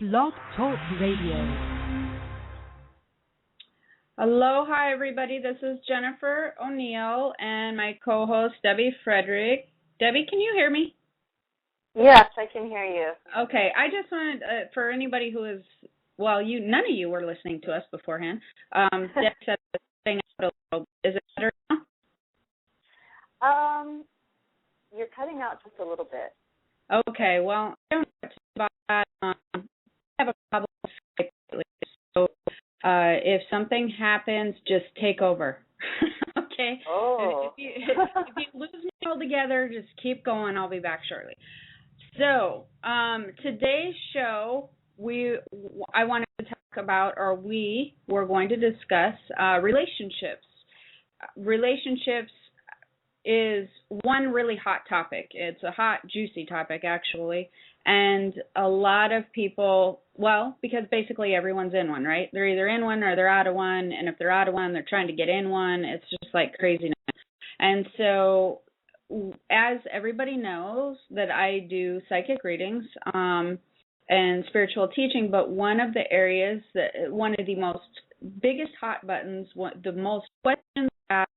Blog Talk Radio. Aloha, everybody. This is Jennifer O'Neill and my co-host, Debbie Frederick. Debbie, can you hear me? Yes, I can hear you. Okay. I just wanted, for anybody who is, none of you were listening to us beforehand. Debbie said the thing out a little. Is it better now? You're cutting out just a little bit. Okay. Well, I don't know what to do about that. I have a problem with Skype lately, so if something happens, just take over. Okay? Oh. If you lose me altogether, just keep going. I'll be back shortly. So, today's show, we're going to discuss relationships. Relationships is one really hot topic. It's a hot, juicy topic, actually. And a lot of people, because basically everyone's in one, right? They're either in one or they're out of one. And if they're out of one, they're trying to get in one. It's just like craziness. And so, as everybody knows, that I do psychic readings and spiritual teaching, but one of the most biggest hot buttons, the most questions asked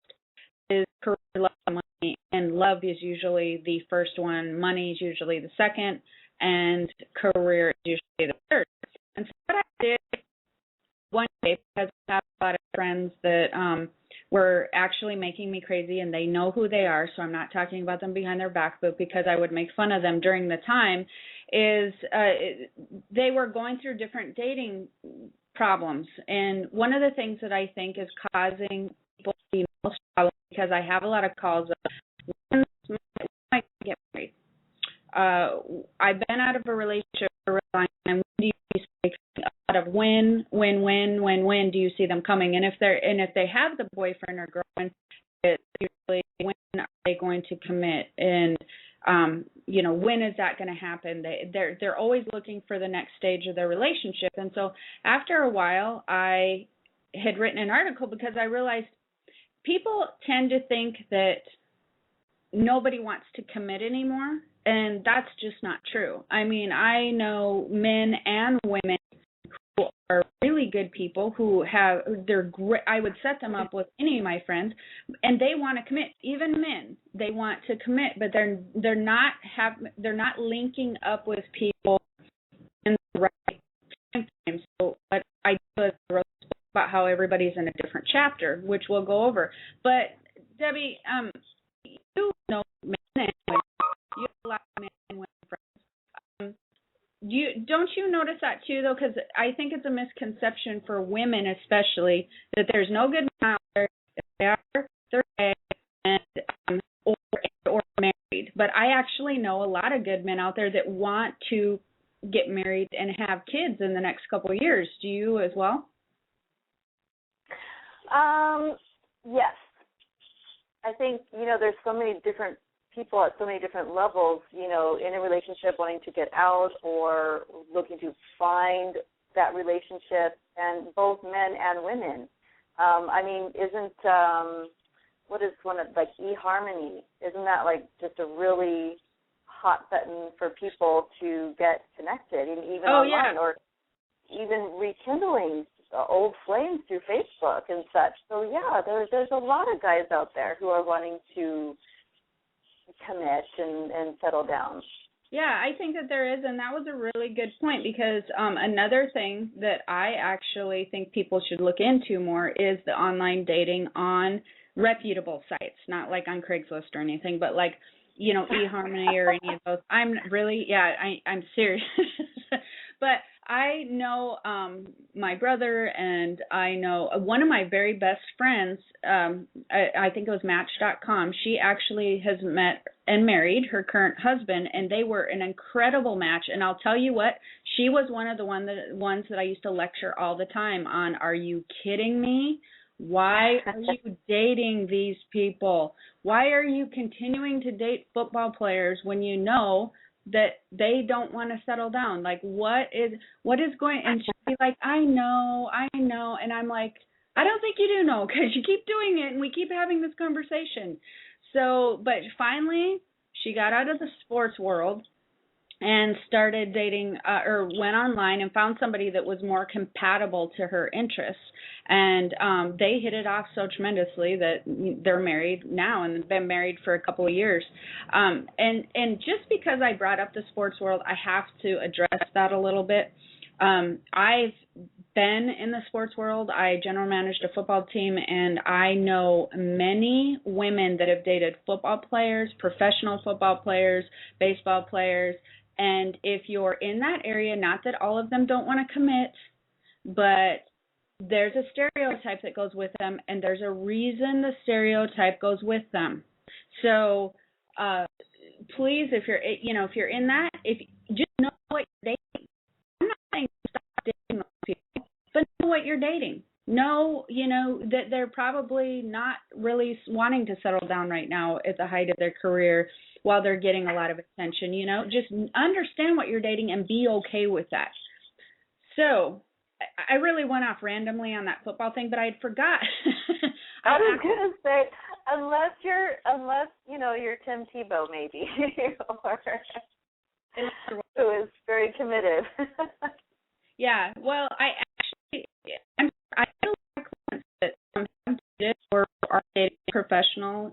is career, love, money, and love is usually the first one, money is usually the second, and career is usually the third. And so what I did one day, because I have a lot of friends that were actually making me crazy, and they know who they are, so I'm not talking about them behind their back, but because I would make fun of them during the time, is they were going through different dating problems. And one of the things that I think is causing people to be most problems, because I have a lot of calls of, when am I going to get married? I've been out of a relationship for a really long time. When do you see out of when do you see them coming? And if they have the boyfriend or girlfriend, it's usually when are they going to commit? And when is that going to happen? They're always looking for the next stage of their relationship. And so after a while, I had written an article because I realized people tend to think that nobody wants to commit anymore, and that's just not true. I mean, I know men and women who are really good people who they're great. I would set them up with any of my friends, and they want to commit. Even men, they want to commit, but they're not linking up with people in the right time frame. So what I do is I wrote about how everybody's in a different chapter, which we'll go over. But Debbie, you know men and women. You have a lot of men and women friends. Don't you notice that too, though? Because I think it's a misconception for women, especially, that there's no good men out there. If they are, they're gay and or married. But I actually know a lot of good men out there that want to get married and have kids in the next couple of years. Do you as well? Yes. I think, there's so many different people at so many different levels, in a relationship wanting to get out or looking to find that relationship, and both men and women. What is one of, eHarmony? Isn't that just a really hot button for people to get connected, and even online, or even rekindling old flames through Facebook and such? So yeah, there's a lot of guys out there who are wanting to commit and settle down. Yeah, I think that there is, and that was a really good point, because another thing that I actually think people should look into more is the online dating on reputable sites, not like on Craigslist or anything, but eHarmony or any of those. I'm serious. But I know my brother, and I know one of my very best friends, I think it was Match.com. She actually has met and married her current husband, and they were an incredible match. And I'll tell you what, she was one of the ones that I used to lecture all the time on. Are you kidding me? Why are you dating these people? Why are you continuing to date football players when you know that they don't want to settle down? What is going, and she'd be like, I know, and I'm like, I don't think you do know, because you keep doing it, and we keep having this conversation. So, but finally, she got out of the sports world, and started dating or went online and found somebody that was more compatible to her interests. And they hit it off so tremendously that they're married now and have been married for a couple of years. And just because I brought up the sports world, I have to address that a little bit. I've been in the sports world. I general managed a football team, and I know many women that have dated football players, professional football players, baseball players. And if you're in that area, not that all of them don't want to commit, but there's a stereotype that goes with them, and there's a reason the stereotype goes with them. So please, if you're in that, if just know what you're dating. I'm not saying stop dating those people, but know what you're dating. Know, that they're probably not really wanting to settle down right now at the height of their career while they're getting a lot of attention. Just understand what you're dating and be okay with that. So I really went off randomly on that football thing, but I had forgot. I was gonna say, unless you're Tim Tebow, maybe, or who is very committed. Yeah. Well, I feel like clients that have dated or are dating professional,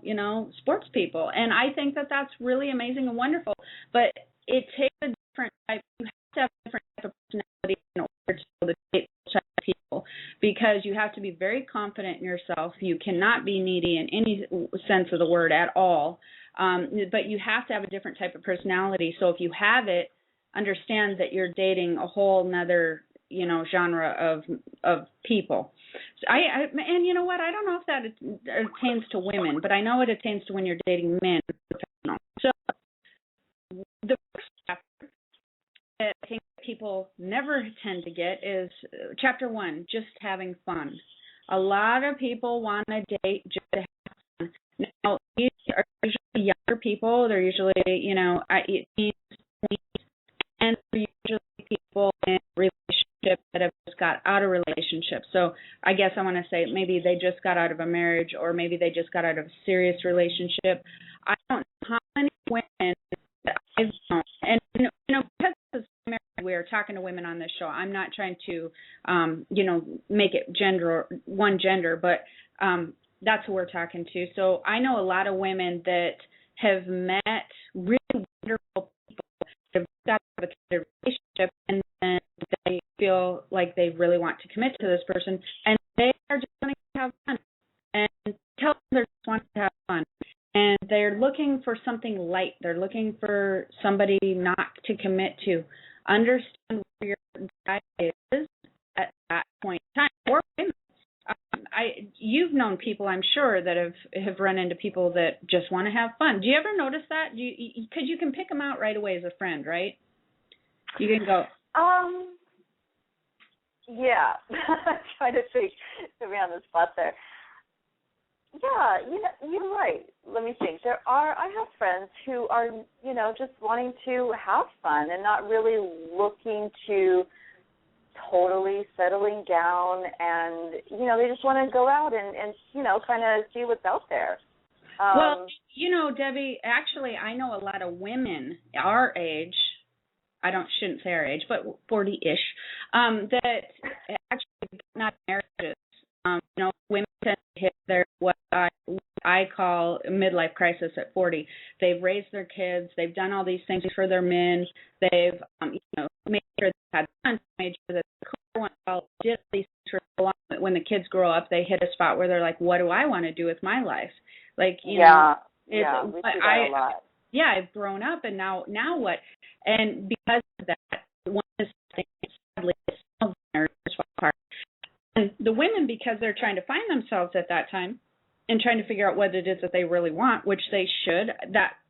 sports people, and I think that that's really amazing and wonderful. But it takes a different type. You have to have a different type of personality in order to date those type of people, because you have to be very confident in yourself. You cannot be needy in any sense of the word at all. But you have to have a different type of personality. So if you have it, understand that you're dating a whole nother genre of people. So and you know what? I don't know if that attains to women, but I know it attains to when you're dating men. So the first chapter that I think people never tend to get is chapter 1, just having fun. A lot of people want to date just to have fun. Now, these are usually younger people. They're usually, teens, and they're usually people in relationships that have just got out of relationships. So I guess I want to say maybe they just got out of a marriage, or maybe they just got out of a serious relationship. I don't know how many women that I've known, and because we are talking to women on this show, I'm not trying to, make it one gender, but that's who we're talking to. So I know a lot of women that have met really wonderful people, have got a committed relationship, and then they feel like they really want to commit to this person, and they are just wanting to have fun, and tell them they're just wanting to have fun. And they're looking for something light. They're looking for somebody not to commit to. Understand where your guy is at that point in time. Or women. You've known people, I'm sure, that have run into people that just want to have fun. Do you ever notice that? Because you can pick them out right away as a friend, right? You can go. Yeah. I'm trying to think. Put me on the spot there. Yeah, you're right. Let me think. I have friends who are, just wanting to have fun and not really looking to totally settling down, and, they just want to go out and kind of see what's out there. Well, Debbie, actually, I know a lot of women our age, shouldn't say our age, but 40-ish, that actually not marriages. Women tend to hit their what I call midlife crisis at 40. They've raised their kids. They've done all these things for their men. They've, made sure they had fun, made sure that the career went well, did these things for so long that when the kids grow up, they hit a spot where they're like, what do I want to do with my life? Like, we see that a lot. Yeah, I've grown up, and now what? And because of that, one of the things, sadly, is marriage part. And the women, because they're trying to find themselves at that time and trying to figure out what it is that they really want, which they should,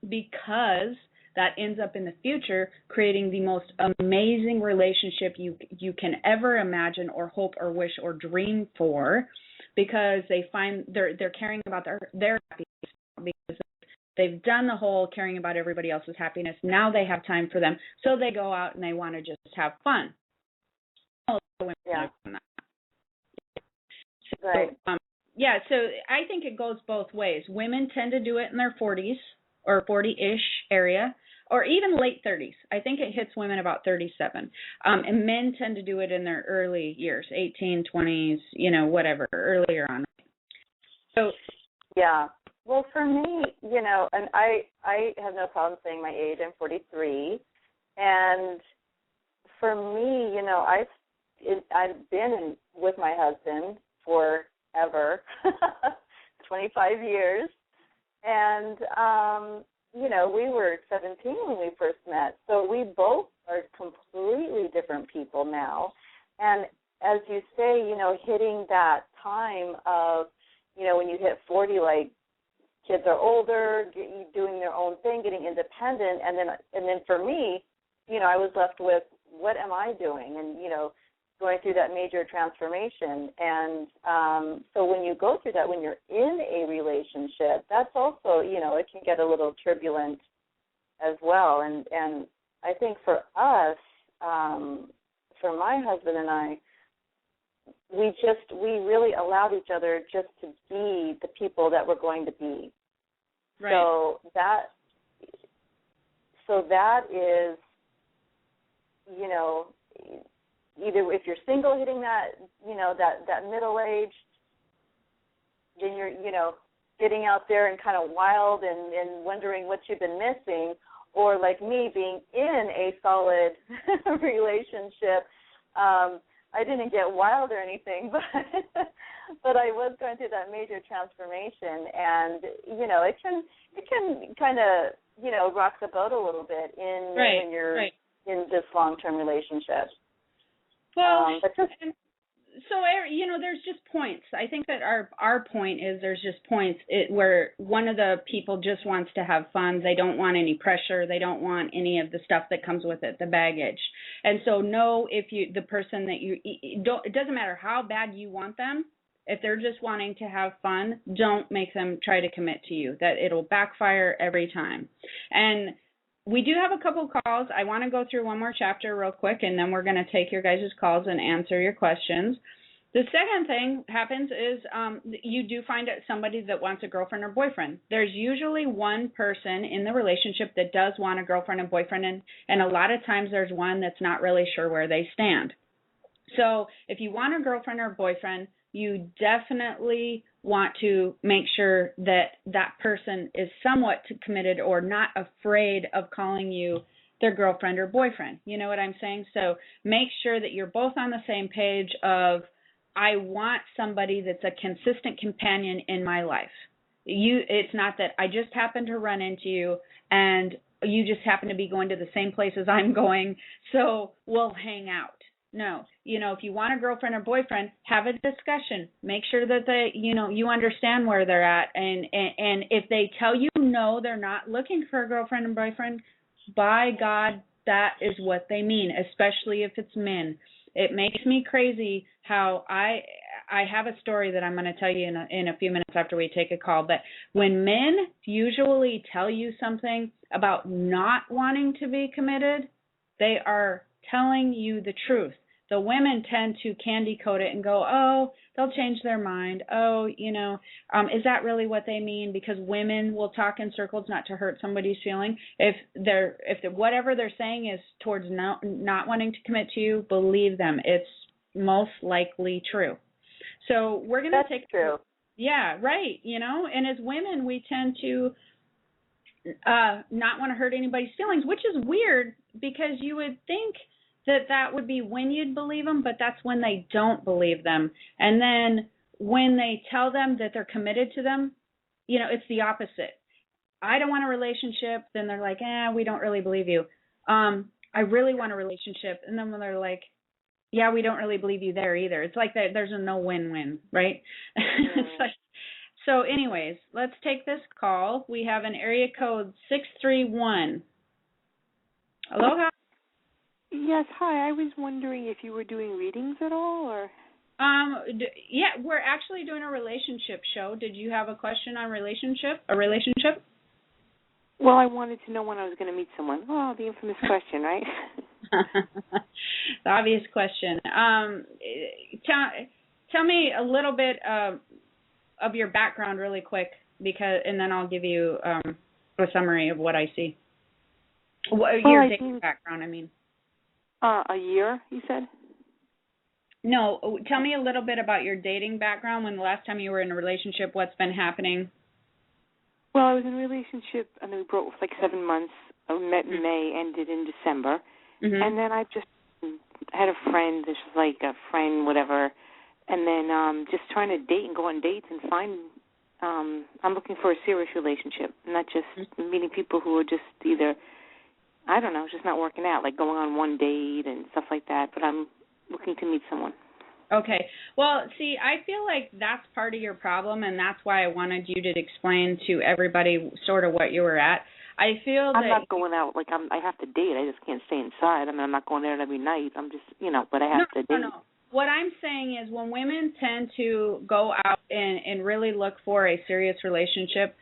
because that ends up in the future creating the most amazing relationship you can ever imagine or hope or wish or dream for, because they find they're caring about their happiness, because they've done the whole caring about everybody else's happiness. Now they have time for them, so they go out and they want to just have fun. Yeah. So, so I think it goes both ways. Women tend to do it in their 40s or 40-ish area, or even late 30s. I think it hits women about 37. And men tend to do it in their early years, 18, 20s, whatever, earlier on. So, yeah. Well, for me, and I have no problem saying my age. I'm 43. And for me, I've been with my husband forever, 25 years. And, we were 17 when we first met. So we both are completely different people now. And as you say, hitting that time of, when you hit 40, like, kids are older, doing their own thing, getting independent. And then for me, I was left with, what am I doing? And, going through that major transformation. And so when you go through that, when you're in a relationship, that's also, it can get a little turbulent as well. And I think for us, for my husband and I, we really allowed each other just to be the people that we're going to be. Right. So that is, either if you're single hitting that, that middle age, then you're, getting out there and kind of wild and wondering what you've been missing, or like me being in a solid relationship. I didn't get wild or anything, but I was going through that major transformation, and it can kind of rock the boat a little bit when you're in this long-term relationship. Well, there's just points. I think that our point is there's just points where one of the people just wants to have fun. They don't want any pressure. They don't want any of the stuff that comes with it, the baggage. And so the person that it doesn't matter how bad you want them. If they're just wanting to have fun, don't make them try to commit to you. That it'll backfire every time. And we do have a couple calls. I want to go through one more chapter real quick, and then we're going to take your guys' calls and answer your questions. The second thing happens is you do find somebody that wants a girlfriend or boyfriend. There's usually one person in the relationship that does want a girlfriend and boyfriend, and a lot of times there's one that's not really sure where they stand. So if you want a girlfriend or boyfriend, you definitely want to make sure that that person is somewhat committed or not afraid of calling you their girlfriend or boyfriend. You know what I'm saying? So make sure that you're both on the same page of, I want somebody that's a consistent companion in my life. It's not that I just happen to run into you and you just happen to be going to the same place as I'm going, so we'll hang out. No, if you want a girlfriend or boyfriend, have a discussion. Make sure that you understand where they're at. And if they tell you no, they're not looking for a girlfriend and boyfriend, by God, that is what they mean, especially if it's men. It makes me crazy how I have a story that I'm going to tell you in a few minutes after we take a call. But when men usually tell you something about not wanting to be committed, they are telling you the truth. The women tend to candy coat it and go, oh, they'll change their mind. Oh, is that really what they mean? Because women will talk in circles not to hurt somebody's feeling. If whatever they're saying is towards not wanting to commit to you, believe them. It's most likely true. So we're going to take. That's true. Yeah, right. And as women, we tend to not want to hurt anybody's feelings, which is weird because you would think that would be when you'd believe them, but that's when they don't believe them. And then when they tell them that they're committed to them, it's the opposite. I don't want a relationship. Then they're like, we don't really believe you. I really want a relationship. And then when they're like, yeah, we don't really believe you there either. It's like there's a no win-win, right? So anyways, let's take this call. We have an area code 631. Aloha. Yes, hi. I was wondering if you were doing readings at all, or? Yeah, we're actually doing a relationship show. Did you have a question on a relationship? Well, I wanted to know when I was going to meet someone. Oh, the infamous question, right? The obvious question. Tell me a little bit of your background really quick, and then I'll give you a summary of what I see. Your dating background, I mean. A year, you said? No, tell me a little bit about your dating background. When the last time you were in a relationship, what's been happening? Well, I was in a relationship, and we broke for like 7 months. I met in May, ended in December. Mm-hmm. And then I just had a friend, this was like a friend, whatever, and then just trying to date and go on dates and find, I'm looking for a serious relationship, not just meeting people who are just either, I don't know, just not working out, like going on one date and stuff like that, but I'm looking to meet someone. Okay. Well, see, I feel like that's part of your problem, and that's why I wanted you to explain to everybody sort of what you were at. I feel that I'm not going out, like I have to date. I just can't stay inside. I mean, I'm not going out every night. I'm just, but I have to date. No. What I'm saying is when women tend to go out and really look for a serious relationship,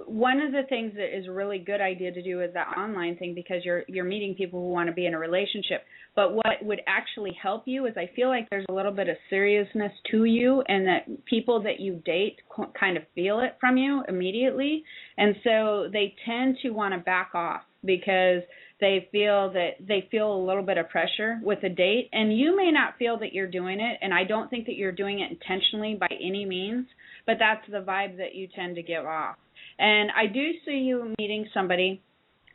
one of the things that is a really good idea to do is that online thing, because you're meeting people who want to be in a relationship. But what would actually help you is I feel like there's a little bit of seriousness to you, and that people that you date kind of feel it from you immediately. And so they tend to want to back off because they feel a little bit of pressure with a date. And you may not feel that you're doing it, and I don't think that you're doing it intentionally by any means, but that's the vibe that you tend to give off. And I do see you meeting somebody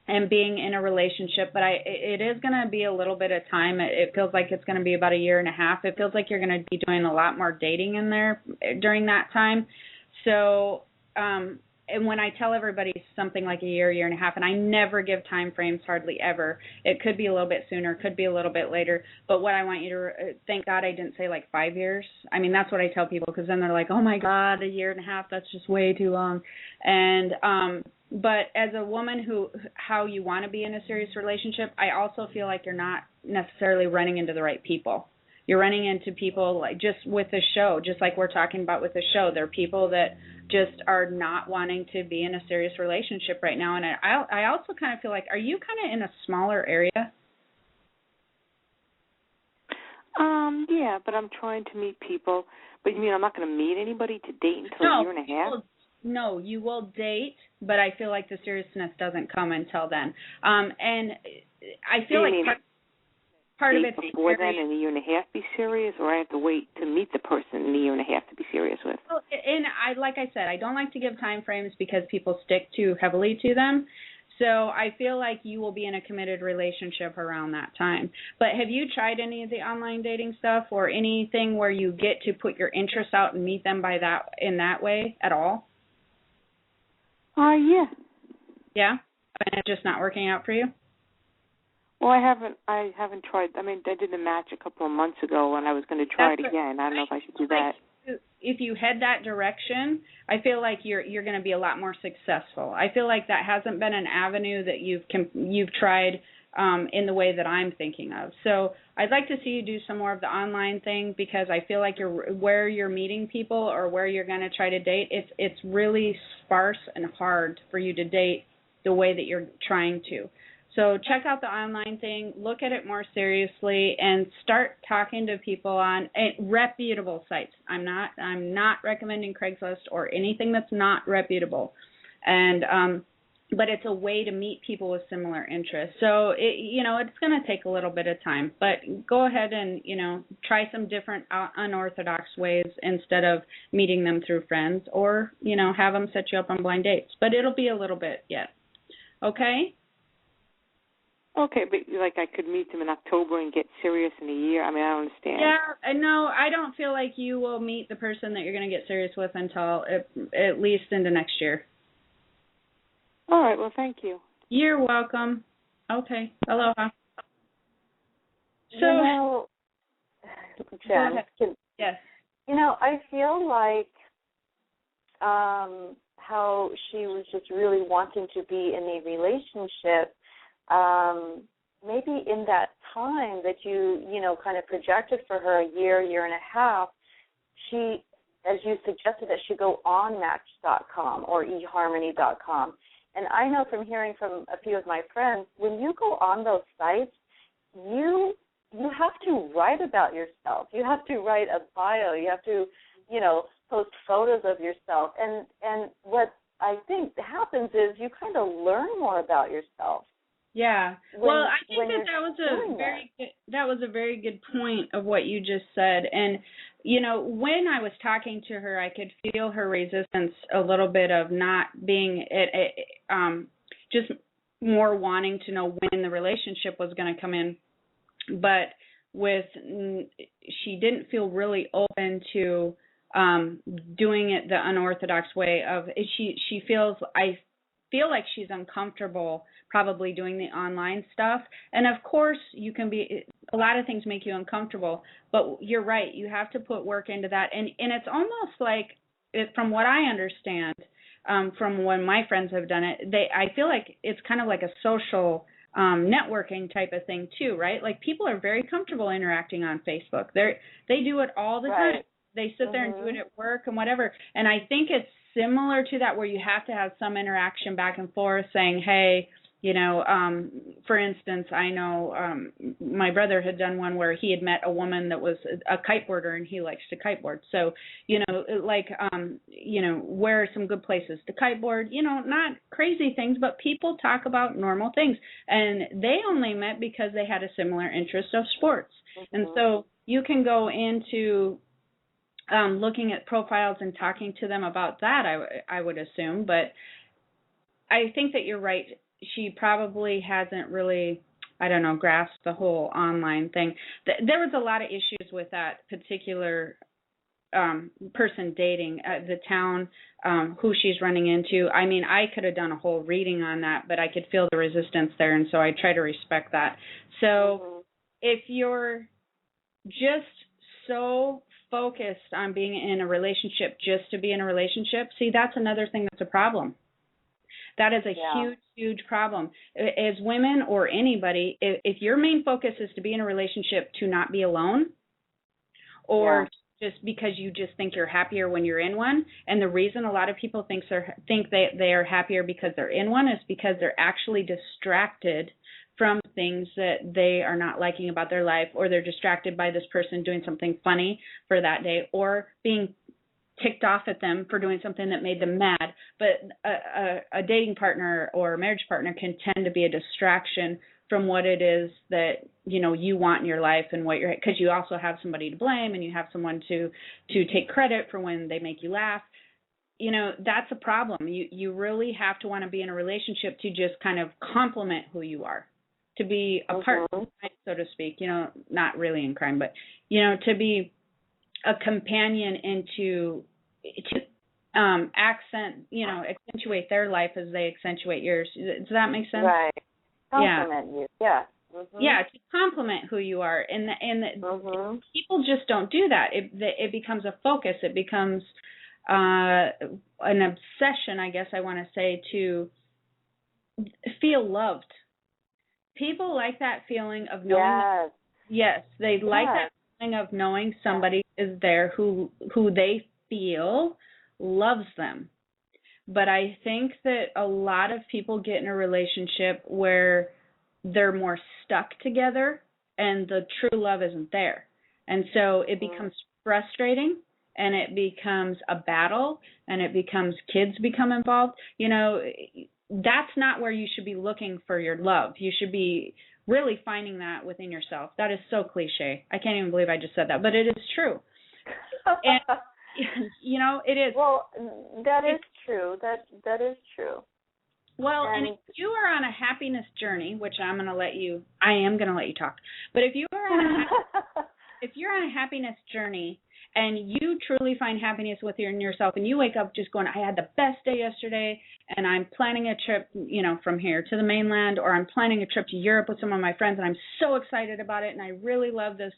and being in a relationship, but it is going to be a little bit of time. It feels like it's going to be about a year and a half. It feels like you're going to be doing a lot more dating in there during that time. So, and when I tell everybody something like a year and a half, and I never give time frames hardly ever. It could be a little bit sooner, could be a little bit later. But what I want you to, thank God I didn't say like 5 years. I mean, that's what I tell people, because then they're like, oh my God, a year and a half, that's just way too long. And, but as a woman how you want to be in a serious relationship, I also feel like you're not necessarily running into the right people. You're running into people like just with the show, just like we're talking about with the show. There are people that just are not wanting to be in a serious relationship right now. And I also kind of feel like, are you kind of in a smaller area? Yeah, but I'm trying to meet people. But you mean I'm not going to meet anybody to date until a year and a half? No, you will date, but I feel like the seriousness doesn't come until then. And I feel like part of it before then, in a year and a half, be serious, or I have to wait to meet the person in a year and a half to be serious with? Well, and like I said, I don't like to give time frames because people stick too heavily to them. So I feel like you will be in a committed relationship around that time. But have you tried any of the online dating stuff or anything where you get to put your interests out and meet them in that way at all? Yeah. Yeah? And it's just not working out for you? Well, I haven't tried. I mean, I did a match a couple of months ago, and I was going to try it again. I don't know if I should do that. If you head that direction, I feel like you're going to be a lot more successful. I feel like that hasn't been an avenue that you've tried in the way that I'm thinking of. So I'd like to see you do some more of the online thing, because I feel like where you're meeting people or where you're going to try to date, it's really sparse and hard for you to date the way that you're trying to. So check out the online thing, look at it more seriously, and start talking to people on reputable sites. I'm not recommending Craigslist or anything that's not reputable. And but it's a way to meet people with similar interests. So it's going to take a little bit of time, but go ahead and try some different unorthodox ways instead of meeting them through friends, or have them set you up on blind dates. But it'll be a little bit yet. Okay? Okay, but like I could meet them in October and get serious in a year? I mean, I don't understand. Yeah, no, I don't feel like you will meet the person that you're going to get serious with until at least into next year. All right, well, thank you. You're welcome. Okay, aloha. So, Jen, yes. I feel like how she was just really wanting to be in a relationship. Maybe in that time that you kind of projected for her, a year and a half, she, as you suggested, that she go on Match.com or eHarmony.com. And I know from hearing from a few of my friends, when you go on those sites, you have to write about yourself. You have to write a bio. You have to, post photos of yourself. And what I think happens is you kind of learn more about yourself. Yeah. Well, I think that was a very good point of what you just said. And, you know, when I was talking to her, I could feel her resistance a little bit of not being just more wanting to know when the relationship was going to come in. But she didn't feel really open to doing it the unorthodox way of I feel like she's uncomfortable probably doing the online stuff. And of course a lot of things make you uncomfortable, but you're right, you have to put work into that. And it's almost like, from what I understand, from when my friends have done it, I feel like it's kind of like a social networking type of thing too, right? Like people are very comfortable interacting on Facebook. They do it all the time. They sit there and do it at work and whatever. And I think it's similar to that, where you have to have some interaction back and forth saying, hey, you know, for instance, I know my brother had done one where he had met a woman that was a kiteboarder and he likes to kiteboard. So, you know, like, you know, where are some good places to kiteboard? You know, not crazy things, but people talk about normal things. And they only met because they had a similar interest of sports. And so you can go into looking at profiles and talking to them about that, I would assume. But I think that you're right. She probably hasn't really, I don't know, grasped the whole online thing. There was a lot of issues with that particular person dating, the town, who she's running into. I mean, I could have done a whole reading on that, but I could feel the resistance there, and so I try to respect that. So if you're just so focused on being in a relationship just to be in a relationship, see, that's another thing that's a problem. That is a huge, huge problem. As women or anybody, if your main focus is to be in a relationship to not be alone, or just because you just think you're happier when you're in one, and the reason a lot of people think they are happier because they're in one is because they're actually distracted from things that they are not liking about their life, or they're distracted by this person doing something funny for that day, or being ticked off at them for doing something that made them mad. But a dating partner or a marriage partner can tend to be a distraction from what it is that, you know, you want in your life, and what you're, because you also have somebody to blame, and you have someone to take credit for when they make you laugh. You know, that's a problem. You really have to want to be in a relationship to just kind of complement who you are, to be a partner, so to speak, you know, not really in crime, but, you know, to be a companion and to accentuate their life as they accentuate yours. Does that make sense? Right. Compliment you. Yeah. Yeah, to complement who you are, and people just don't do that. It becomes a focus. It becomes an obsession, I guess I want to say, to feel loved. People like that feeling of knowing. They like that feeling of knowing somebody is there who they feel loves them. But I think that a lot of people get in a relationship where they're more stuck together and the true love isn't there. And so it becomes frustrating, and it becomes a battle, and it becomes kids become involved. You know, that's not where you should be looking for your love. You should be really finding that within yourself. That is so cliche. I can't even believe I just said that, but it is true. And, you know, it is. Well, that is true. That is true. Well, and if you are on a happiness journey, which I am going to let you talk. But if you're on a happiness journey, and you truly find happiness within yourself, and you wake up just going, I had the best day yesterday, and I'm planning a trip, you know, from here to the mainland, or I'm planning a trip to Europe with some of my friends, and I'm so excited about it, and I really love this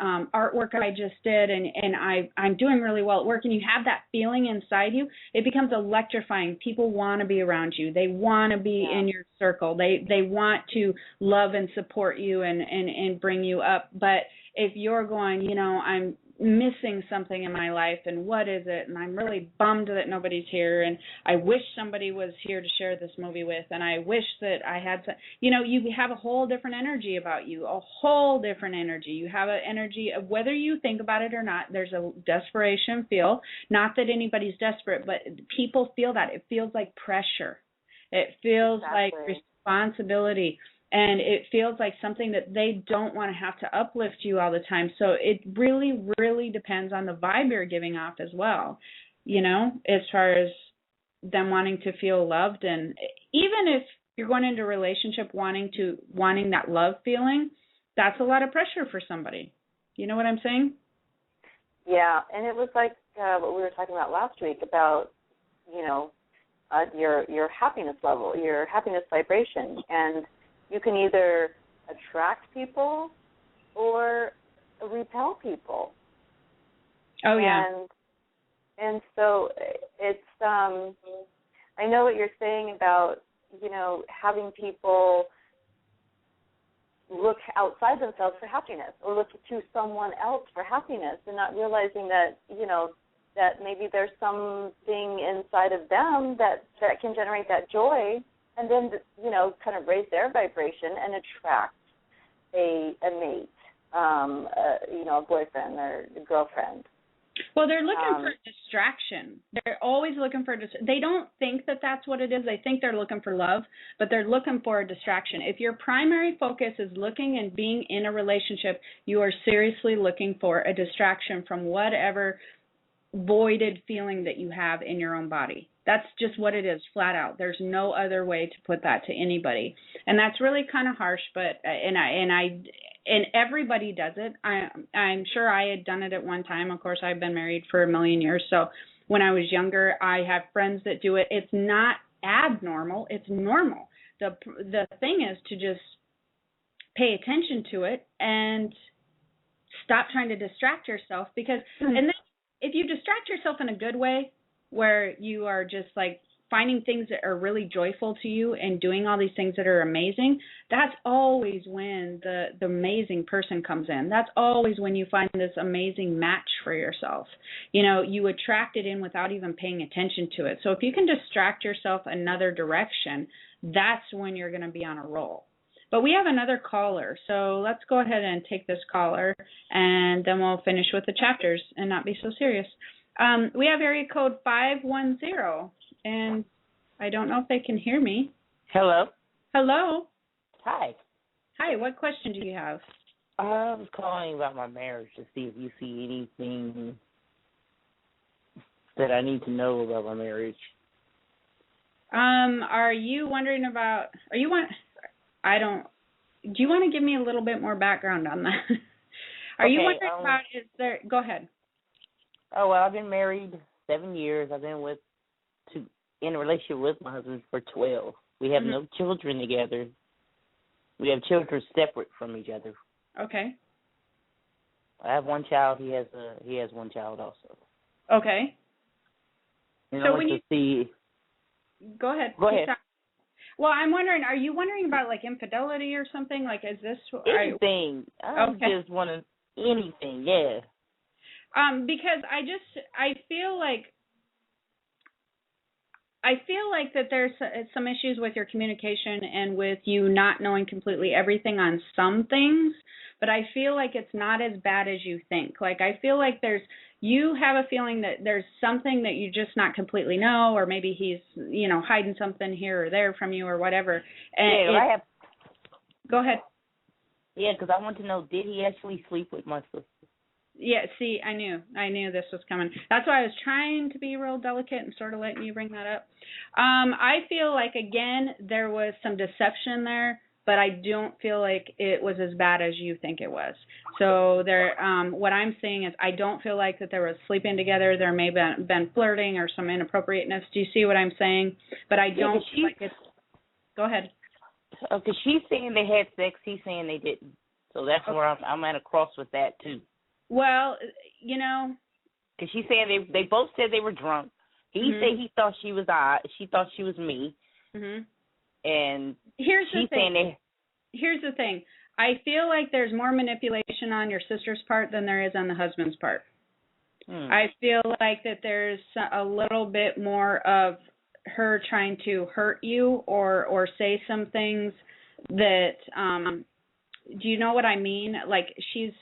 artwork I just did, and I'm doing really well at work, and you have that feeling inside you, it becomes electrifying. People want to be around you. They want to be in your circle. They want to love and support you and bring you up. But if you're going, you know, I'm missing something in my life, and what is it, and I'm really bummed that nobody's here, and I wish somebody was here to share this movie with, and I wish that I had some, you have a whole different energy about you, a whole different energy. You have an energy of, whether you think about it or not, there's a desperation feel, not that anybody's desperate, but people feel that. It feels like pressure. It feels like responsibility. And it feels like something that they don't want to have to uplift you all the time. So it really, really depends on the vibe you're giving off as well, as far as them wanting to feel loved. And even if you're going into a relationship wanting that love feeling, that's a lot of pressure for somebody. You know what I'm saying? Yeah, and it was like what we were talking about last week about, your happiness level, your happiness vibration. And you can either attract people or repel people. Oh, yeah. And so it's, I know what you're saying about, having people look outside themselves for happiness or look to someone else for happiness and not realizing that, that maybe there's something inside of them that can generate that joy. And then, kind of raise their vibration and attract a mate, a boyfriend or a girlfriend. Well, they're looking for a distraction. They're always looking for they don't think that that's what it is. They think they're looking for love, but they're looking for a distraction. If your primary focus is looking and being in a relationship, you are seriously looking for a distraction from whatever voided feeling that you have in your own body. That's just what it is, flat out. There's no other way to put that to anybody, and that's really kind of harsh. But and everybody does it. I'm sure I had done it at one time. Of course, I've been married for a million years, so when I was younger, I have friends that do it. It's not abnormal. It's normal. The thing is to just pay attention to it and stop trying to distract yourself, because and then if you distract yourself in a good way, where you are just like finding things that are really joyful to you and doing all these things that are amazing, that's always when the amazing person comes in. That's always when you find this amazing match for yourself. You attract it in without even paying attention to it. So if you can distract yourself another direction, that's when you're going to be on a roll. But we have another caller, so let's go ahead and take this caller, and then we'll finish with the chapters and not be so serious. We have area code 510, and I don't know if they can hear me. Hello. Hello. Hi. Hi, what question do you have? I was calling about my marriage to see if you see anything that I need to know about my marriage. Are you wondering about, do you want to give me a little bit more background on that? You wondering about, go ahead. Oh, well, I've been married 7 years. I've been in a relationship with my husband for 12. We have no children together. We have children separate from each other. Okay. I have one child. He has one child also. Okay. So when you go ahead. Go ahead. Well, I'm wondering, are you wondering about like infidelity or something? Like, is this anything? I just want anything. Yeah. Because I feel like that there's some issues with your communication and with you not knowing completely everything on some things, but I feel like it's not as bad as you think. Like, I feel like you have a feeling that there's something that you just not completely know, or maybe he's, hiding something here or there from you or whatever. And go ahead. Yeah, because I want to know, did he actually sleep with my sister? Yeah, see, I knew this was coming. That's why I was trying to be real delicate and sort of letting you bring that up. I feel like, again, there was some deception there, but I don't feel like it was as bad as you think it was. So what I'm saying is I don't feel like that there was sleeping together. There may have been flirting or some inappropriateness. Do you see what I'm saying? But I don't feel like it's... Go ahead. Okay, she's saying they had sex. He's saying they didn't. So that's where I'm at a cross with that, too. Well, because she's saying they both said they were drunk. He said he thought she was she thought she was me. And here's the thing. I feel like there's more manipulation on your sister's part than there is on the husband's part. I feel like that there's a little bit more of her trying to hurt you or say some things that do you know what I mean? Like she's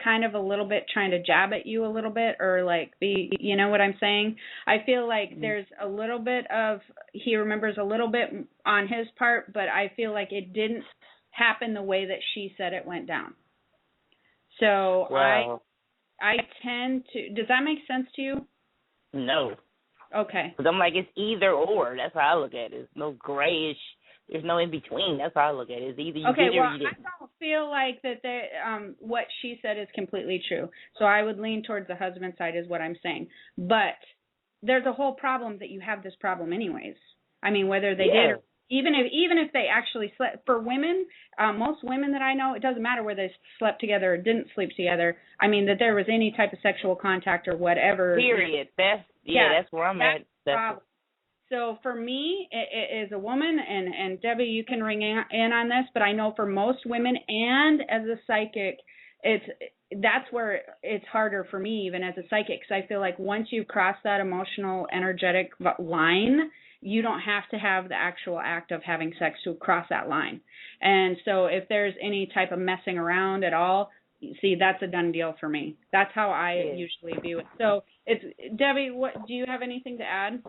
kind of a little bit trying to jab at you a little bit, or like be, you know what I'm saying? I feel like there's a little bit of, he remembers a little bit on his part, but I feel like it didn't happen the way that she said it went down. So wow. I tend to, does that make sense to you? No. Okay. Because I'm like, it's either or. That's how I look at it. There's no grayish. There's no in between. That's how I look at it. It's either you did or you didn't. I don't feel like that what she said is completely true. So I would lean towards the husband side is what I'm saying. But there's a whole problem that you have this problem anyways. I mean, whether they did or even if they actually slept. For women, most women that I know, it doesn't matter whether they slept together or didn't sleep together. I mean, that there was any type of sexual contact or whatever. Period. That's where I'm at. So for me, as a woman, and Debbie, you can ring in on this, but I know for most women and as a psychic, that's where it's harder for me, even as a psychic, because I feel like once you cross that emotional, energetic line, you don't have to have the actual act of having sex to cross that line. And so if there's any type of messing around at all, see, that's a done deal for me. That's how I usually view it. So it's Debbie, what do you have anything to add?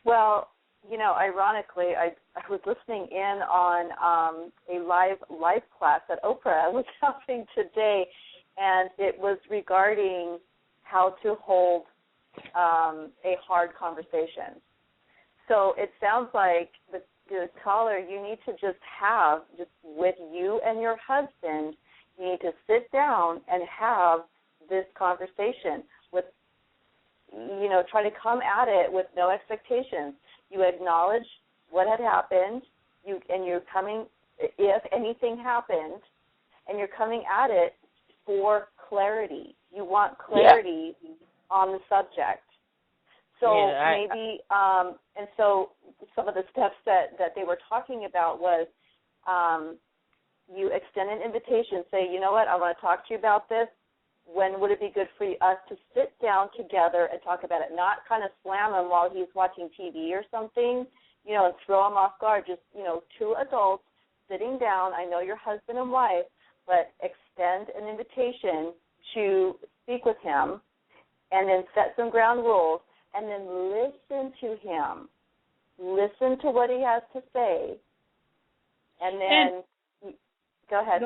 Well, you know, ironically, I was listening in on a live class that Oprah was having today, and it was regarding how to hold a hard conversation. So it sounds like the caller, you need to just with you and your husband, you need to sit down and have this conversation with, you know, try to come at it with no expectations. You acknowledge what had happened, and you're coming, if anything happened, and you're coming at it for clarity. You want clarity on the subject. So maybe, and so some of the steps that they were talking about was you extend an invitation, say, you know what, I want to talk to you about this. When would it be good for us to sit down together and talk about it, not kind of slam him while he's watching TV or something, you know, and throw him off guard. Just, you know, two adults sitting down, I know you're husband and wife, but extend an invitation to speak with him and then set some ground rules and then listen to him. Listen to what he has to say. And then go ahead.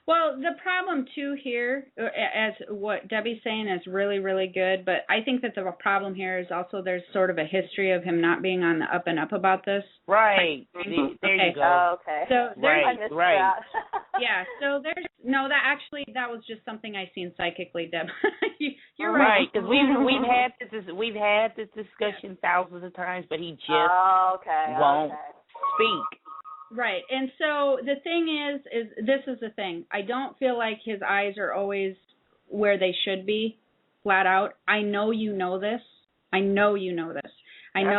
Well, the problem, too, here, as what Debbie's saying is really, really good, but I think that the problem here is also there's sort of a history of him not being on the up and up about this. Right. There you go. Oh, okay. So I missed that. Yeah, so that was just something I seen psychically, Deb. You're right. Because we've had this discussion thousands of times, but he just won't speak. Right. And so the thing is this is the thing. I don't feel like his eyes are always where they should be, flat out. I know you know this. I know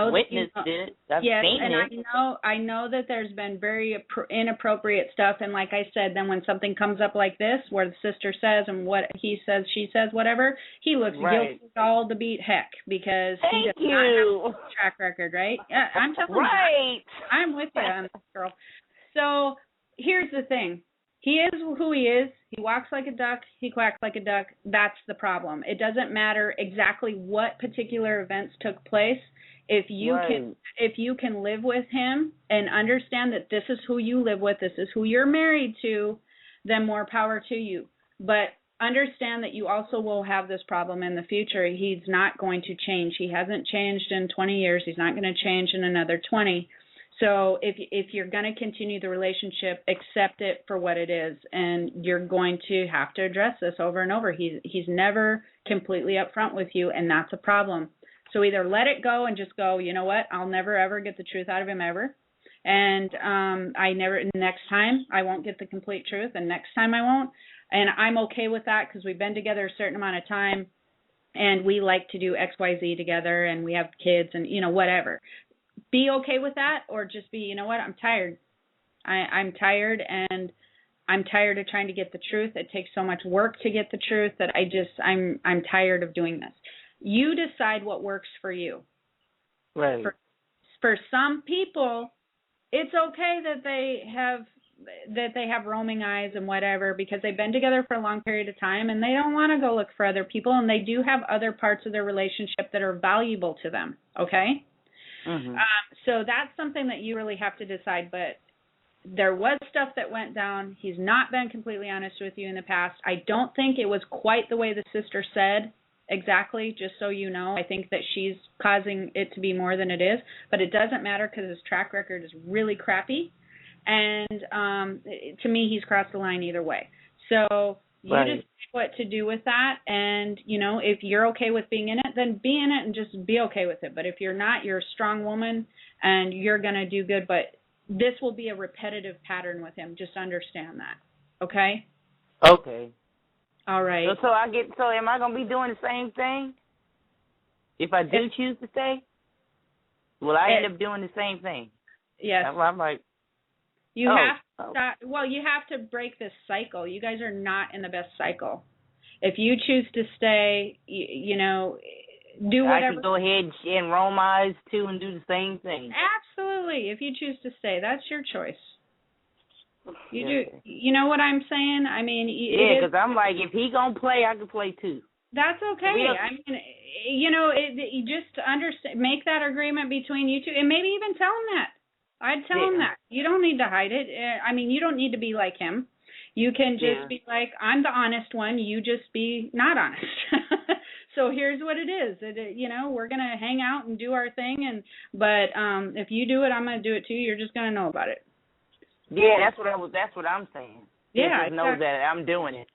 I've witnessed it. I've seen it. I know that there's been very inappropriate stuff. And like I said, then when something comes up like this, where the sister says and what he says, she says, whatever, he looks guilty all the beat heck because he does not have a track record, right? Yeah, I'm telling you. I'm with you on this, girl. So here's the thing. He is who he is. He walks like a duck. He quacks like a duck. That's the problem. It doesn't matter exactly what particular events took place. If you can live with him and understand that this is who you live with, this is who you're married to, then more power to you. But understand that you also will have this problem in the future. He's not going to change. He hasn't changed in 20 years. He's not going to change in another 20. So if you're going to continue the relationship, accept it for what it is, and you're going to have to address this over and over. He's never completely upfront with you, and that's a problem. So either let it go and just go, you know what, I'll never ever get the truth out of him ever, and next time I won't get the complete truth, and next time I won't, and I'm okay with that because we've been together a certain amount of time, and we like to do X, Y, Z together, and we have kids, and whatever. Be okay with that, or just be, you know what, I'm tired. I'm tired, and I'm tired of trying to get the truth. It takes so much work to get the truth that I'm tired of doing this. You decide what works for you. Right. For some people, it's okay that they have roaming eyes and whatever, because they've been together for a long period of time and they don't want to go look for other people, and they do have other parts of their relationship that are valuable to them. Okay. Mm-hmm. So that's something that you really have to decide. But there was stuff that went down. He's not been completely honest with you in the past. I don't think it was quite the way the sister said exactly, just so you know. I think that she's causing it to be more than it is. But it doesn't matter because his track record is really crappy. And to me, he's crossed the line either way. So you decide what to do with that. And, if you're okay with being in it, then be in it and just be okay with it. But if you're not, you're a strong woman and you're going to do good. But this will be a repetitive pattern with him. Just understand that. Okay? Okay. All right. So am I going to be doing the same thing? If I do choose to stay? Will I end up doing the same thing? Yes. I'm like, you have to break this cycle. You guys are not in the best cycle. If you choose to stay, do whatever. I can go ahead and roam eyes too and do the same thing. Absolutely. If you choose to stay, that's your choice. You do. You know what I'm saying? I mean, because I'm like, if he gonna play, I can play too. That's okay. I mean, you just understand. Make that agreement between you two, and maybe even tell him that. I'd tell him that. You don't need to hide it. I mean, you don't need to be like him. You can just be like, I'm the honest one. You just be not honest. So here's what it is. We're going to hang out and do our thing. But if you do it, I'm going to do it too. You're just going to know about it. Yeah, that's what I'm saying. Yeah, just know that I'm doing it.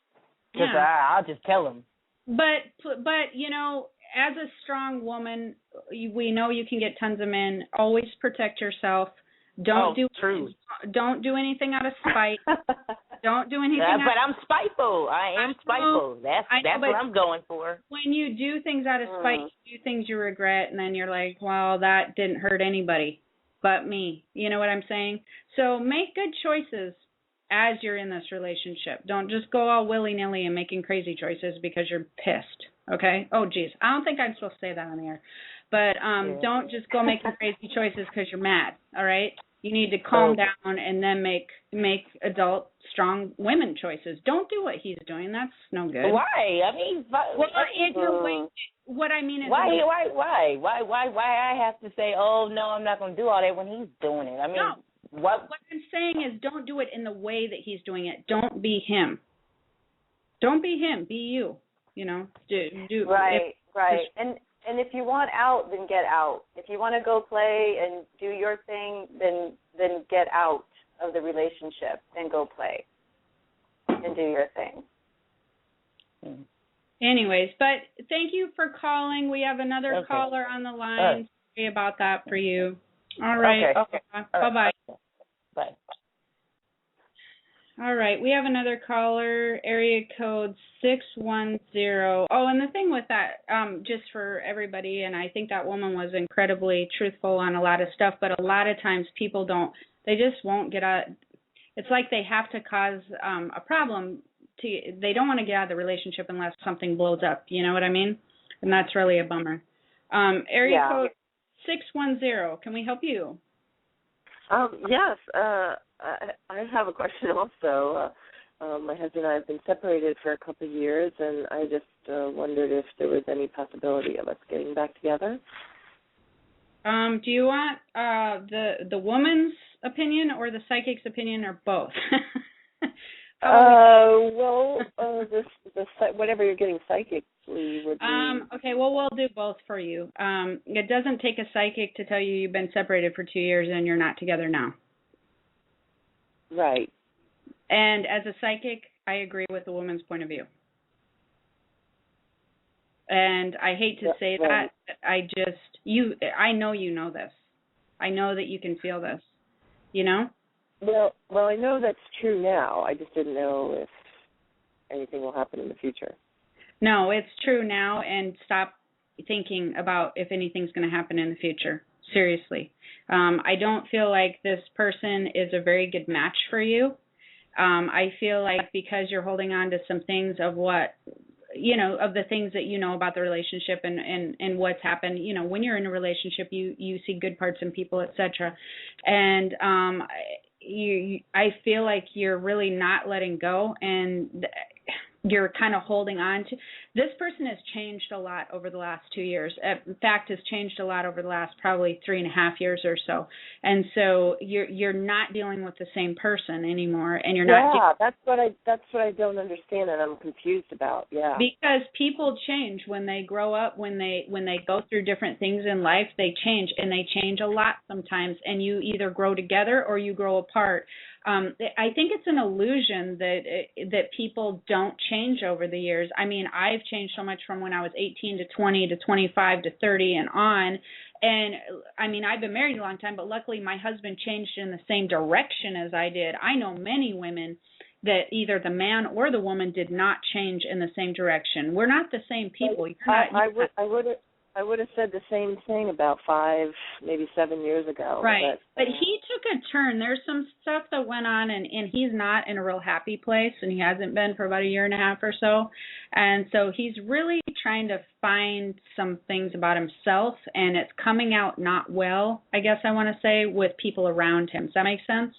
Because I'll just tell him. But as a strong woman, we know you can get tons of men. Always protect yourself. Don't do anything out of spite. Don't do anything. But I'm spiteful. I am spiteful. That's what I'm going for. When you do things out of spite, you do things you regret, and then you're like, well, that didn't hurt anybody but me. You know what I'm saying? So make good choices as you're in this relationship. Don't just go all willy-nilly and making crazy choices because you're pissed. Okay? Oh, geez. I don't think I'm supposed to say that on the air. But don't just go making crazy choices because you're mad, all right? You need to calm down and then make adult, strong women choices. Don't do what he's doing. That's no good. Why? I mean, what I mean is... Why I have to say, oh, no, I'm not going to do all that when he's doing it? I mean, no. What I'm saying is don't do it in the way that he's doing it. Don't be him. Don't be him. Be you. Right. And if you want out, then get out. If you want to go play and do your thing, then get out of the relationship and go play and do your thing. Anyways, but thank you for calling. We have another caller on the line. Sorry about that for you. All right. Okay. Bye-bye. Bye. All right, we have another caller, area code 610. Oh, and the thing with that, just for everybody, and I think that woman was incredibly truthful on a lot of stuff, but a lot of times people they just won't get out. It's like they have to cause a problem. They don't want to get out of the relationship unless something blows up, you know what I mean? And that's really a bummer. Area code 610, can we help you? Yes, I have a question also. My husband and I have been separated for a couple of years, and I just wondered if there was any possibility of us getting back together. Do you want the woman's opinion or the psychic's opinion, or both? Whatever you're getting psychically would be... Okay, well, we'll do both for you. It doesn't take a psychic to tell you you've been separated for 2 years and you're not together now. Right. And as a psychic, I agree with the woman's point of view. And I hate to say that, but I know you know this. I know that you can feel this, you know? Well, I know that's true now. I just didn't know if anything will happen in the future. No, it's true now, and stop thinking about if anything's going to happen in the future. Seriously. I don't feel like this person is a very good match for you, I feel like because you're holding on to some things of what, of the things that you know about the relationship and what's happened, when you're in a relationship, you see good parts in people, etc. And I feel like you're really not letting go, and you're kind of holding on to. This person has changed a lot over the last 2 years. In fact, has changed a lot over the last probably 3.5 years or so. And so you're not dealing with the same person anymore, and you're not. Yeah, that's what I don't understand, and I'm confused about. Yeah. Because people change when they grow up, when they go through different things in life, they change, and they change a lot sometimes. And you either grow together or you grow apart. I think it's an illusion that people don't change over the years. I mean, I've changed so much from when I was 18 to 20 to 25 to 30 and on. And, I mean, I've been married a long time, but luckily my husband changed in the same direction as I did. I know many women that either the man or the woman did not change in the same direction. We're not the same people. I would have said the same thing about 5, maybe 7 years ago. Right. But he took a turn. There's some stuff that went on, and he's not in a real happy place, and he hasn't been for about 1.5 years or so. And so he's really trying to find some things about himself, and it's coming out not well, I guess I want to say, with people around him. Does that make sense?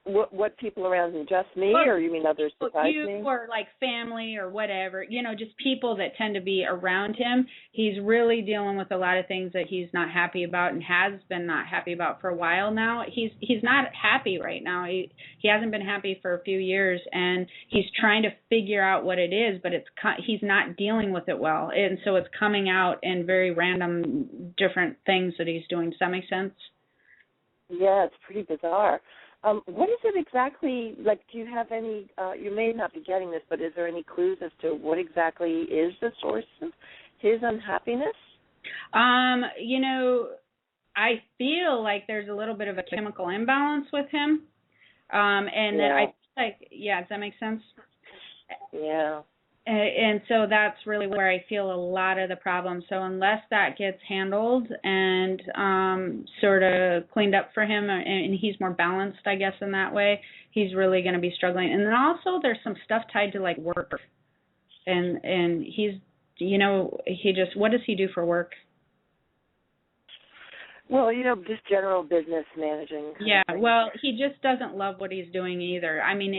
What people around him? Just me, or you mean others besides me? Or like family or whatever, just people that tend to be around him. He's really dealing with a lot of things that he's not happy about and has been not happy about for a while now. He's not happy right now. He hasn't been happy for a few years, and he's trying to figure out what it is, but he's not dealing with it well, and so it's coming out in very random different things that he's doing. Does that make sense? Yeah, it's pretty bizarre. What is it exactly, like, do you have any, you may not be getting this, but is there any clues as to what exactly is the source of his unhappiness? I feel like there's a little bit of a chemical imbalance with him. And then I feel like, does that make sense? Yeah. And so that's really where I feel a lot of the problem. So unless that gets handled and sort of cleaned up for him, and he's more balanced, I guess, in that way, he's really going to be struggling. And then also there's some stuff tied to, like, work. And he's, what does he do for work? Well, just general business managing. Yeah, well, he just doesn't love what he's doing either. I mean,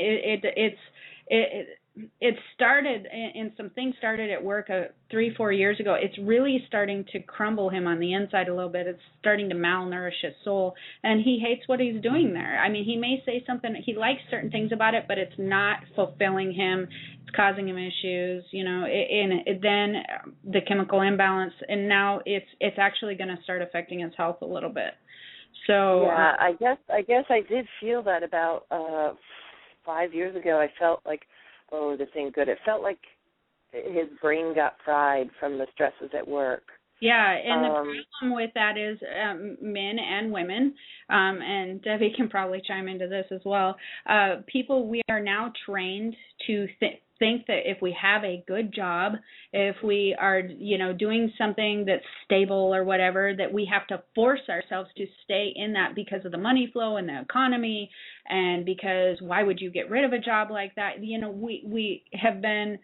it started, and some things started at work 3-4 years ago. It's really starting to crumble him on the inside a little bit. It's starting to malnourish his soul, and he hates what he's doing there. I mean, he may say something, he likes certain things about it, but it's not fulfilling him. It's causing him issues, and then the chemical imbalance, and now it's actually going to start affecting his health a little bit. So yeah, I guess I did feel that about 5 years ago. I felt like, oh, this ain't good. It felt like his brain got fried from the stresses at work. Yeah, and the problem with that is men and women, and Debbie can probably chime into this as well, we are now trained to think that if we have a good job, if we are, doing something that's stable or whatever, that we have to force ourselves to stay in that because of the money flow and the economy, and because why would you get rid of a job like that? We have been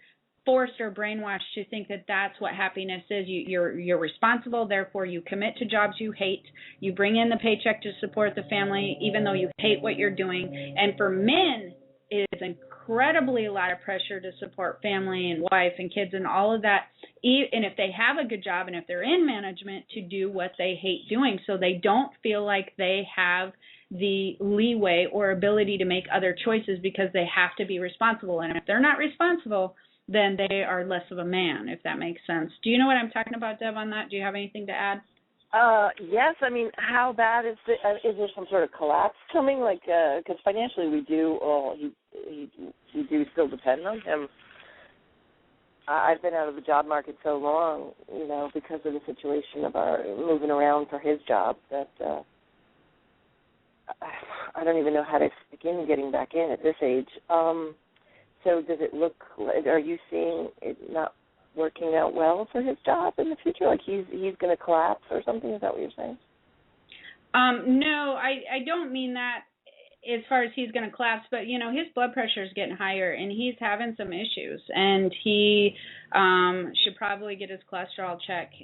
forced or brainwashed to think that that's what happiness is. You're responsible, therefore you commit to jobs you hate. You bring in the paycheck to support the family, even though you hate what you're doing. And for men, it is incredibly a lot of pressure to support family and wife and kids and all of that. And if they have a good job and if they're in management, to do what they hate doing, so they don't feel like they have the leeway or ability to make other choices because they have to be responsible. And if they're not responsible, then they are less of a man, if that makes sense. Do you know what I'm talking about, Deb, on that? Do you have anything to add? Yes. I mean, how bad is it? Is there some sort of collapse coming? Like, because financially we do, we do still depend on him. I've been out of the job market so long, because of the situation of our moving around for his job, that I don't even know how to begin getting back in at this age. So does it look, are you seeing it not working out well for his job in the future? Like he's going to collapse or something? Is that what you're saying? No, I don't mean that. as far as he's going to collapse, but his blood pressure is getting higher and he's having some issues, and he should probably get his cholesterol checked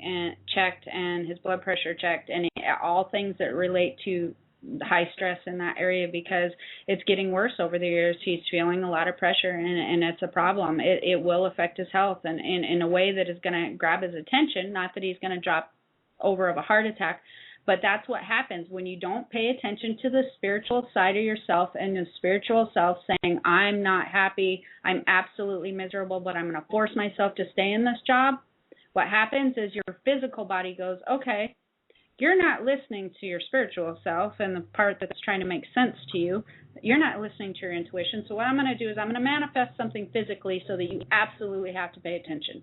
and his blood pressure checked, and all things that relate to high stress in that area, because it's getting worse over the years. He's feeling a lot of pressure, and it's a problem. It will affect his health, and in a way that is going to grab his attention. Not that he's going to drop over of a heart attack, but that's what happens when you don't pay attention to the spiritual side of yourself, and the spiritual self saying, I'm not happy, I'm absolutely miserable, but I'm going to force myself to stay in this job. What happens is your physical body goes, okay, you're not listening to your spiritual self and the part that's trying to make sense to you. You're not listening to your intuition. So what I'm going to do is I'm going to manifest something physically so that you absolutely have to pay attention.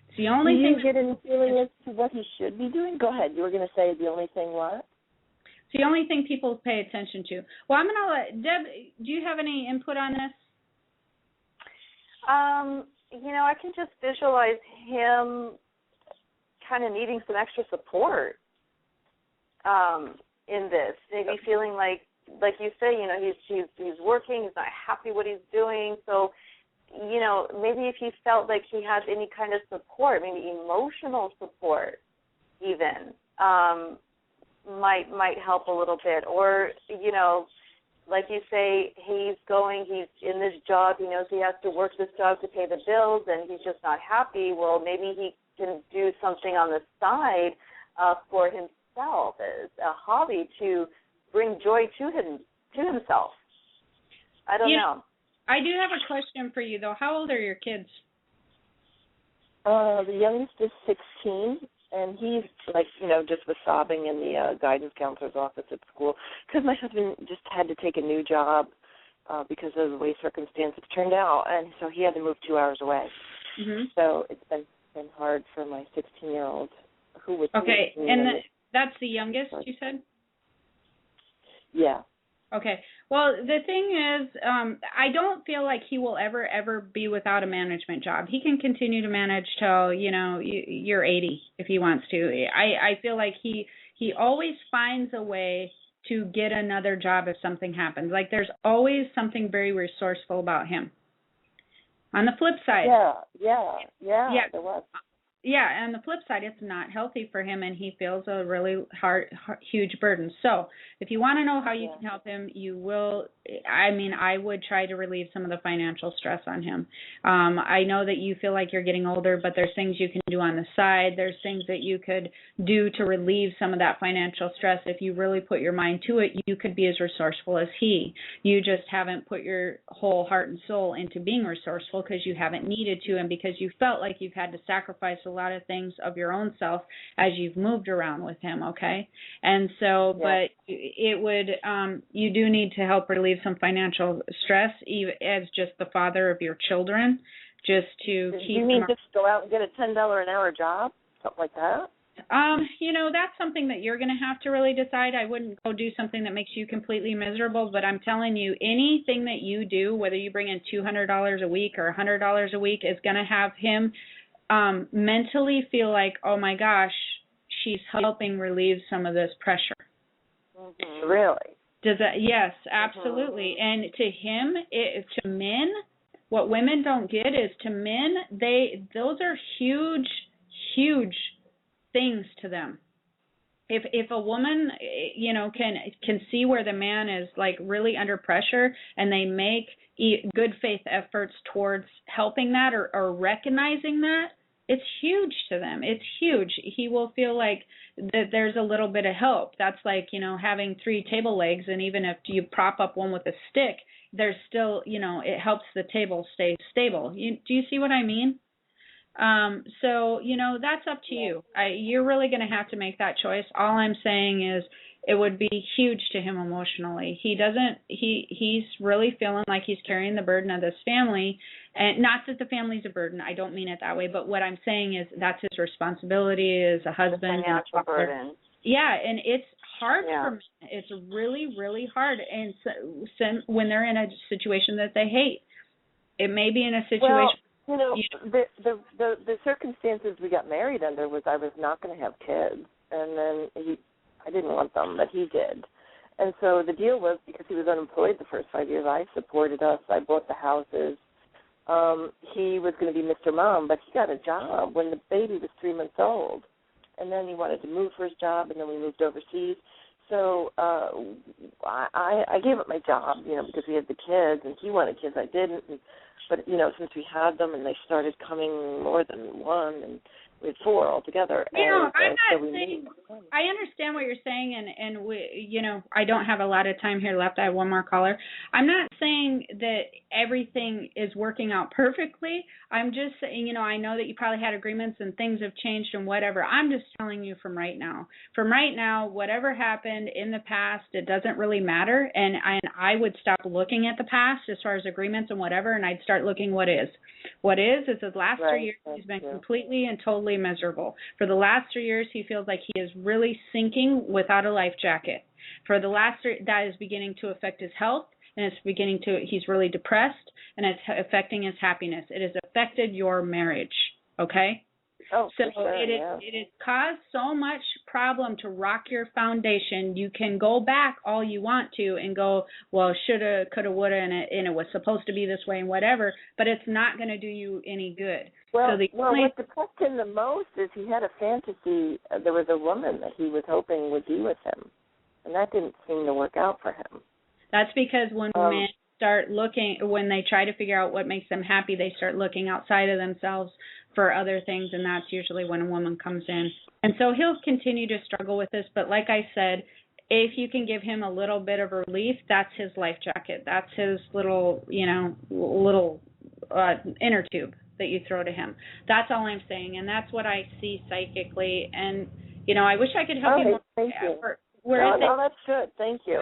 It's the only thing. Do you get any feeling as to what he should be doing? Go ahead. You were going to say the only thing what? It's the only thing people pay attention to. Well, I'm going to let Deb. Do you have any input on this? I can just visualize him kind of needing some extra support in this. Maybe feeling like you say, he's working, he's not happy what he's doing. So, maybe if he felt like he has any kind of support, maybe emotional support even, might help a little bit. Or, like you say, he's in this job, he knows he has to work this job to pay the bills, and he's just not happy. Well, maybe he can do something on the side for himself as a hobby to bring joy to himself. I don't know. I do have a question for you, though. How old are your kids? The youngest is 16, and he's just was sobbing in the guidance counselor's office at school because my husband just had to take a new job because of the way circumstances turned out, and so he had to move 2 hours away. Mm-hmm. So it's been hard for my 16-year-old who was okay, and that's the youngest, you said? Yeah. Okay. Well, the thing is, I don't feel like he will ever be without a management job. He can continue to manage till, you're 80 if he wants to. I feel like he always finds a way to get another job if something happens. Like there's always something very resourceful about him. On the flip side. Yeah, there was. Yeah, on the flip side, it's not healthy for him, and he feels a really huge burden. So if you want to know how you can help him, I would try to relieve some of the financial stress on him. I know that you feel like you're getting older, but there's things you can do on the side. There's things that you could do to relieve some of that financial stress. If you really put your mind to it, you could be as resourceful as he. You just haven't put your whole heart and soul into being resourceful because you haven't needed to, and because you felt like you've had to sacrifice a lot of things of your own self as you've moved around with him, okay? And so, but it would, you do need to help relieve some financial stress, even as just the father of your children, just to keep. You mean just go out and get a $10 an hour job, something like that? That's something that you're going to have to really decide. I wouldn't go do something that makes you completely miserable, but I'm telling you, anything that you do, whether you bring in $200 a week or $100 a week, is going to have him mentally feel like, oh my gosh, she's helping relieve some of this pressure. Mm-hmm. Really? Does that? Yes, absolutely. Mm-hmm. And to him, to men, what women don't get is to men, those are huge things to them. If a woman, can see where the man is like really under pressure, and they make good faith efforts towards helping that or recognizing that, it's huge to them. It's huge. He will feel like that there's a little bit of help. That's like, having 3 table legs, and even if you prop up one with a stick, there's still, it helps the table stay stable. Do you see what I mean? So, that's up to you. You're really going to have to make that choice. All I'm saying is it would be huge to him emotionally. He's really feeling like he's carrying the burden of this family, and not that the family's a burden. I don't mean it that way, but what I'm saying is that's his responsibility as a husband. The financial burden. Yeah, and it's hard for men. It's really, really hard, and so when they're in a situation that they hate. It may be in a situation. Well, the circumstances we got married under was I was not going to have kids, and then I didn't want them, but he did, And so the deal was, because he was unemployed the first 5 years, I supported us. I bought the houses. He was going to be Mr. Mom, but he got a job when the baby was 3 months old. And then he wanted to move for his job, and then we moved overseas. So I gave up my job, because we had the kids, and he wanted kids, I didn't. But, since we had them and they started coming more than one, and we had 4 altogether. I'm not saying, I understand what you're saying, and we, I don't have a lot of time here left. I have one more caller. I'm not saying that everything is working out perfectly. I'm just saying, I know that you probably had agreements and things have changed and whatever. I'm just telling you from right now. From right now, whatever happened in the past, it doesn't really matter. And I would stop looking at the past as far as agreements and whatever, and I'd start looking what is. What is his last 3 years, he's been completely and totally miserable. For the last 3 years, he feels like he is really sinking without a life jacket. For the last 3, that is beginning to affect his health, and he's really depressed, and it's affecting his happiness. It has affected your marriage, okay? Oh, so sure, it has caused so much problem to rock your foundation. You can go back all you want to and go, well, shoulda, coulda, woulda, and it was supposed to be this way and whatever, but it's not going to do you any good. Well, what depressed him the most is he had a fantasy. There was a woman that he was hoping would be with him, and that didn't seem to work out for him. That's because when men start looking, when they try to figure out what makes them happy, they start looking outside of themselves for other things, and that's usually when a woman comes in. And so he'll continue to struggle with this, but like I said, if you can give him a little bit of relief, that's his life jacket. That's his little inner tube that you throw to him. That's all I'm saying, and that's what I see psychically. And, I wish I could help you more. Thank you. No, that's good. Thank you.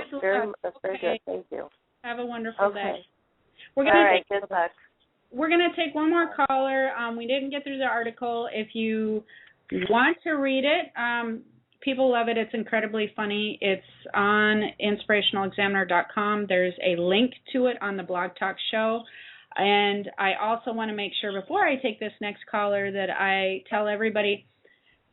That's very good. Thank you. Have a wonderful day. Good luck. We're going to take one more caller. We didn't get through the article. If you want to read it, people love it. It's incredibly funny. It's on inspirationalexaminer.com. There's a link to it on the Blog Talk show. And I also want to make sure before I take this next caller that I tell everybody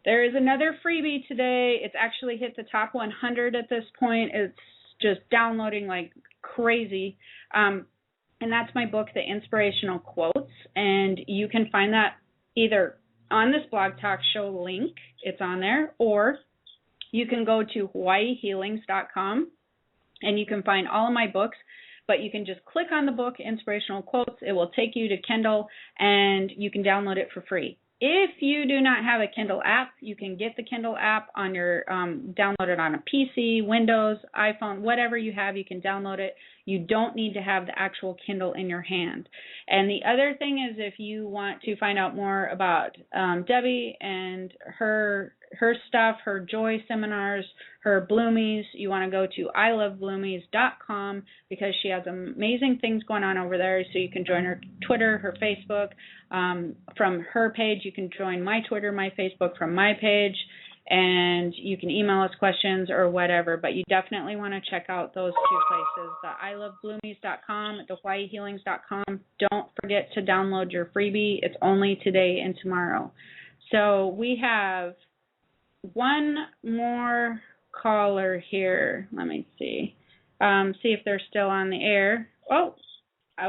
there is another freebie today. It's actually hit the top 100 at this point. It's just downloading like crazy. And that's my book, The Inspirational Quotes. And you can find that either on this Blog Talk show link, it's on there, or you can go to hawaiihealings.com and you can find all of my books. But you can just click on the book, Inspirational Quotes. It will take you to Kindle, and you can download it for free. If you do not have a Kindle app, you can get the Kindle app on your, download it on a PC, Windows, iPhone, whatever you have, you can download it. You don't need to have the actual Kindle in your hand. And the other thing is, if you want to find out more about Debbie and her stuff, her joy seminars, her Bloomies, you want to go to ilovebloomies.com because she has amazing things going on over there. So you can join her Twitter, her Facebook. From her page, you can join my Twitter, my Facebook from my page, and you can email us questions or whatever. But you definitely want to check out those 2 places, the ilovebloomies.com, the hawaiihealings.com. Don't forget to download your freebie. It's only today and tomorrow. So we have one more caller here. Let me see. See if they're still on the air. Oh,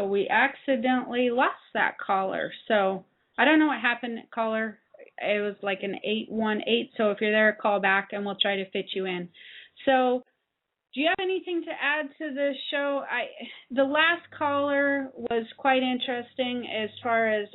we accidentally lost that caller. So I don't know what happened, caller. It was like an 818. So if you're there, call back and we'll try to fit you in. So do you have anything to add to the show? The last caller was quite interesting as far as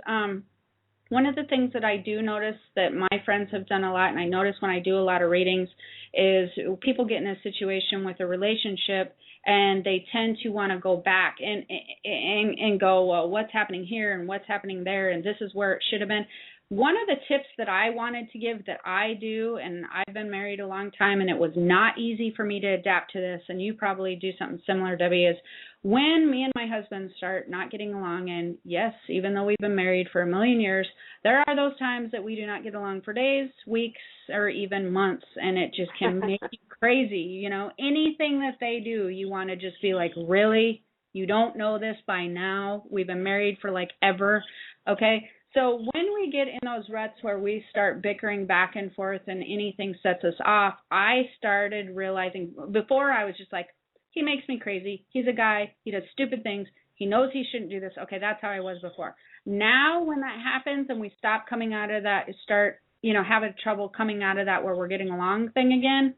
one of the things that I do notice that my friends have done a lot, and I notice when I do a lot of readings, is people get in a situation with a relationship and they tend to want to go back and go, well, what's happening here and what's happening there, and this is where it should have been. One of the tips that I wanted to give that I do, and I've been married a long time, and it was not easy for me to adapt to this, and you probably do something similar, Debbie, is when me and my husband start not getting along, and yes, even though we've been married for 1,000,000 years, there are those times that we do not get along for days, weeks, or even months, and it just can make you crazy. Anything that they do, you want to just be like, really? You don't know this by now? We've been married for like ever. Okay, So when we get in those ruts where we start bickering back and forth and anything sets us off, I started realizing, before I was just like, he makes me crazy. He's a guy. He does stupid things. He knows he shouldn't do this. Okay, that's how I was before. Now when that happens and we stop coming out of that, start, having trouble coming out of that where we're getting along thing again,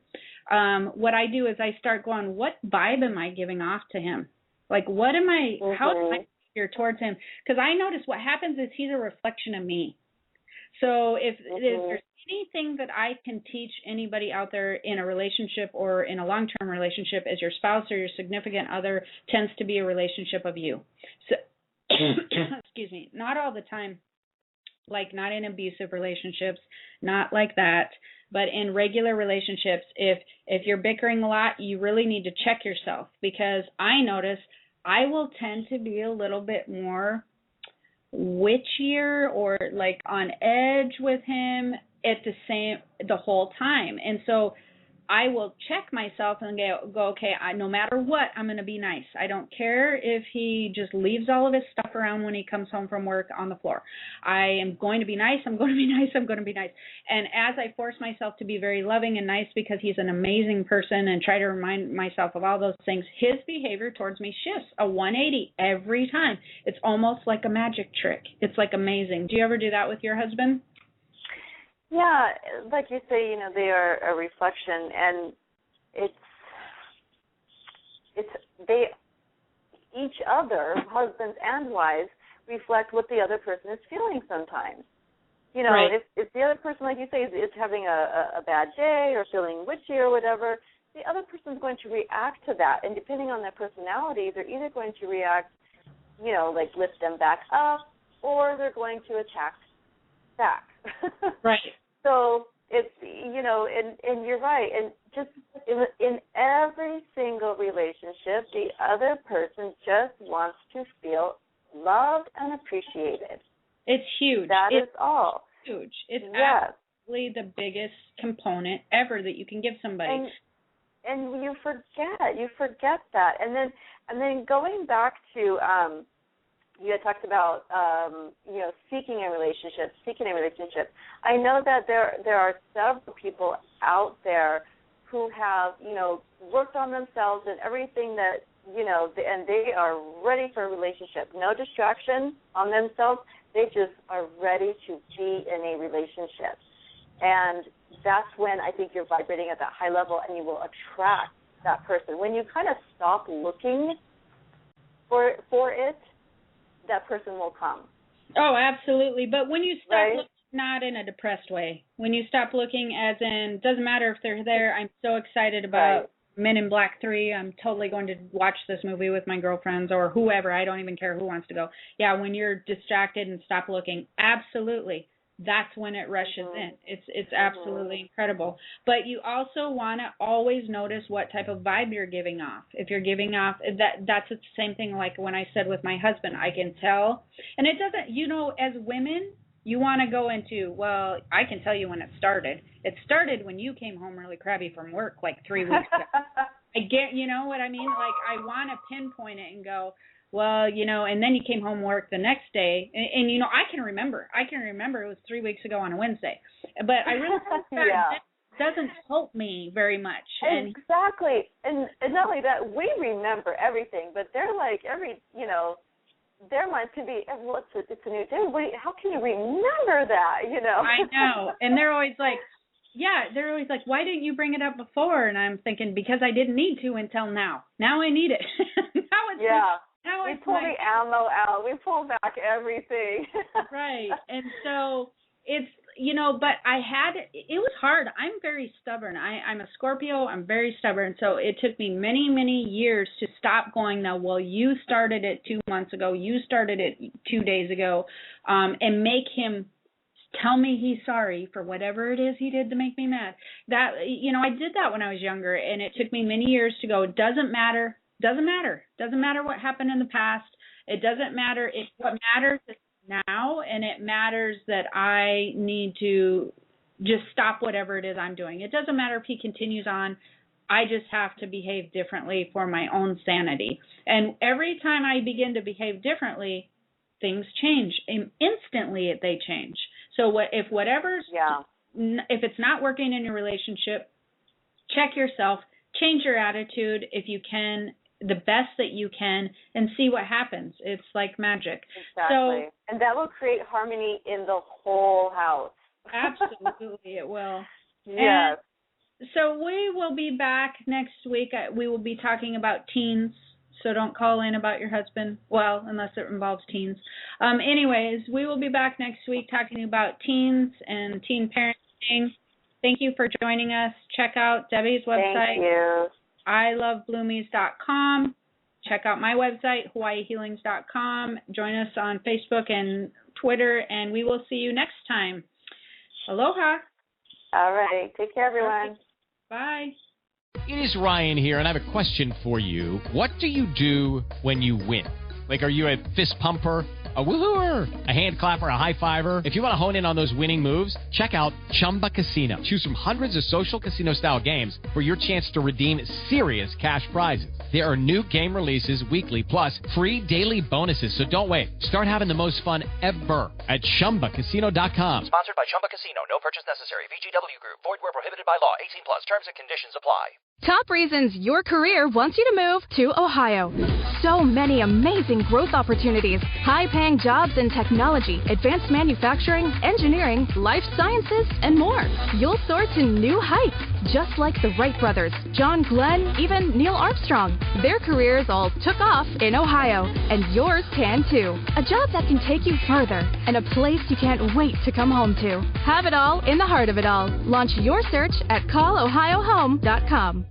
what I do is I start going, what vibe am I giving off to him? Like, what am I, how am I here towards him? Because I notice what happens is he's a reflection of me. So if there's anything that I can teach anybody out there in a relationship or in a long-term relationship, as your spouse or your significant other tends to be a relationship of you. So, excuse me, not all the time, like not in abusive relationships, not like that, but in regular relationships, if you're bickering a lot, you really need to check yourself, because I notice I will tend to be a little bit more witchier or like on edge with him at the whole time. And so I will check myself and go, okay, no matter what, I'm going to be nice. I don't care if he just leaves all of his stuff around when he comes home from work on the floor. I am going to be nice. I'm going to be nice. I'm going to be nice. And as I force myself to be very loving and nice because he's an amazing person and try to remind myself of all those things, his behavior towards me shifts a 180 every time. It's almost like a magic trick. It's like amazing. Do you ever do that with your husband? Yeah, like you say, they are a reflection, and they each other, husbands and wives, reflect what the other person is feeling sometimes. Right. If the other person, like you say, is having a bad day or feeling witchy or whatever, the other person is going to react to that, and depending on their personality, they're either going to react, like lift them back up, or they're going to attack back. Right. So it's, and you're right. And just in every single relationship, the other person just wants to feel loved and appreciated. It's huge. That is all. Huge. It's absolutely the biggest component ever that you can give somebody. And you forget that. And then going back to, you had talked about, seeking a relationship. I know that there are several people out there who have, worked on themselves and everything that, and they are ready for a relationship. No distraction on themselves. They just are ready to be in a relationship. And that's when I think you're vibrating at that high level and you will attract that person. When you kind of stop looking for it, that person will come. Oh, absolutely. But when you stop right? looking, not in a depressed way. When you stop looking as in, doesn't matter if they're there, I'm so excited about Men in Black 3. I'm totally going to watch this movie with my girlfriends or whoever. I don't even care who wants to go. Yeah, when you're distracted and stop looking, absolutely. That's when it rushes in. It's absolutely incredible. But you also want to always notice what type of vibe you're giving off. If you're giving off, that's the same thing like when I said with my husband. I can tell. And it doesn't, as women, you want to go into, well, I can tell you when it started. It started when you came home really crabby from work like 3 weeks ago. I get, you know what I mean? Like I want to pinpoint it and go, well, and then you came home work the next day, and I can remember it was 3 weeks ago on a Wednesday, but I really that doesn't help me very much. Exactly, and not only that, we remember everything, but they're like their mind can be, well, it's a new day. How can you remember that? I know, and they're always like, why didn't you bring it up before? And I'm thinking, because I didn't need to until now. Now I need it. We pull the ammo out. We pull back everything. Right. And so it's, but it was hard. I'm very stubborn. I'm a Scorpio. I'm very stubborn. So it took me many, many years to stop going, now, well, you started it 2 months ago. You started it 2 days ago, and make him tell me he's sorry for whatever it is he did to make me mad. That, I did that when I was younger, and it took me many years to go, it doesn't matter. Doesn't matter what happened in the past. It doesn't matter. What matters is now, and it matters that I need to just stop whatever it is I'm doing. It doesn't matter if he continues on. I just have to behave differently for my own sanity. And every time I begin to behave differently, things change. Instantly they change. So if it's not working in your relationship, check yourself, change your attitude if you can, the best that you can, and see what happens. It's like magic. Exactly. And that will create harmony in the whole house. Absolutely, it will. Yes. And so we will be back next week. We will be talking about teens. So don't call in about your husband. Well, unless it involves teens. Anyways, we will be back next week talking about teens and teen parenting. Thank you for joining us. Check out Debbie's website. Thank you. ilovebloomies.com. Check out my website, hawaiihealings.com. Join us on Facebook and Twitter, and we will see you next time. Aloha. All right. Take care, everyone. Bye. It is Ryan here, and I have a question for you. What do you do when you win? Like, are you a fist pumper, a woo-hooer, a hand clapper, a high-fiver? If you want to hone in on those winning moves, check out Chumba Casino. Choose from hundreds of social casino-style games for your chance to redeem serious cash prizes. There are new game releases weekly, plus free daily bonuses. So don't wait. Start having the most fun ever at ChumbaCasino.com. Sponsored by Chumba Casino. No purchase necessary. VGW Group. Void where prohibited by law. 18 plus. Terms and conditions apply. Top reasons your career wants you to move to Ohio. So many amazing growth opportunities. High-paying jobs in technology, advanced manufacturing, engineering, life sciences, and more. You'll soar to new heights, just like the Wright brothers, John Glenn, even Neil Armstrong. Their careers all took off in Ohio, and yours can too. A job that can take you further, and a place you can't wait to come home to. Have it all in the heart of it all. Launch your search at callohiohome.com.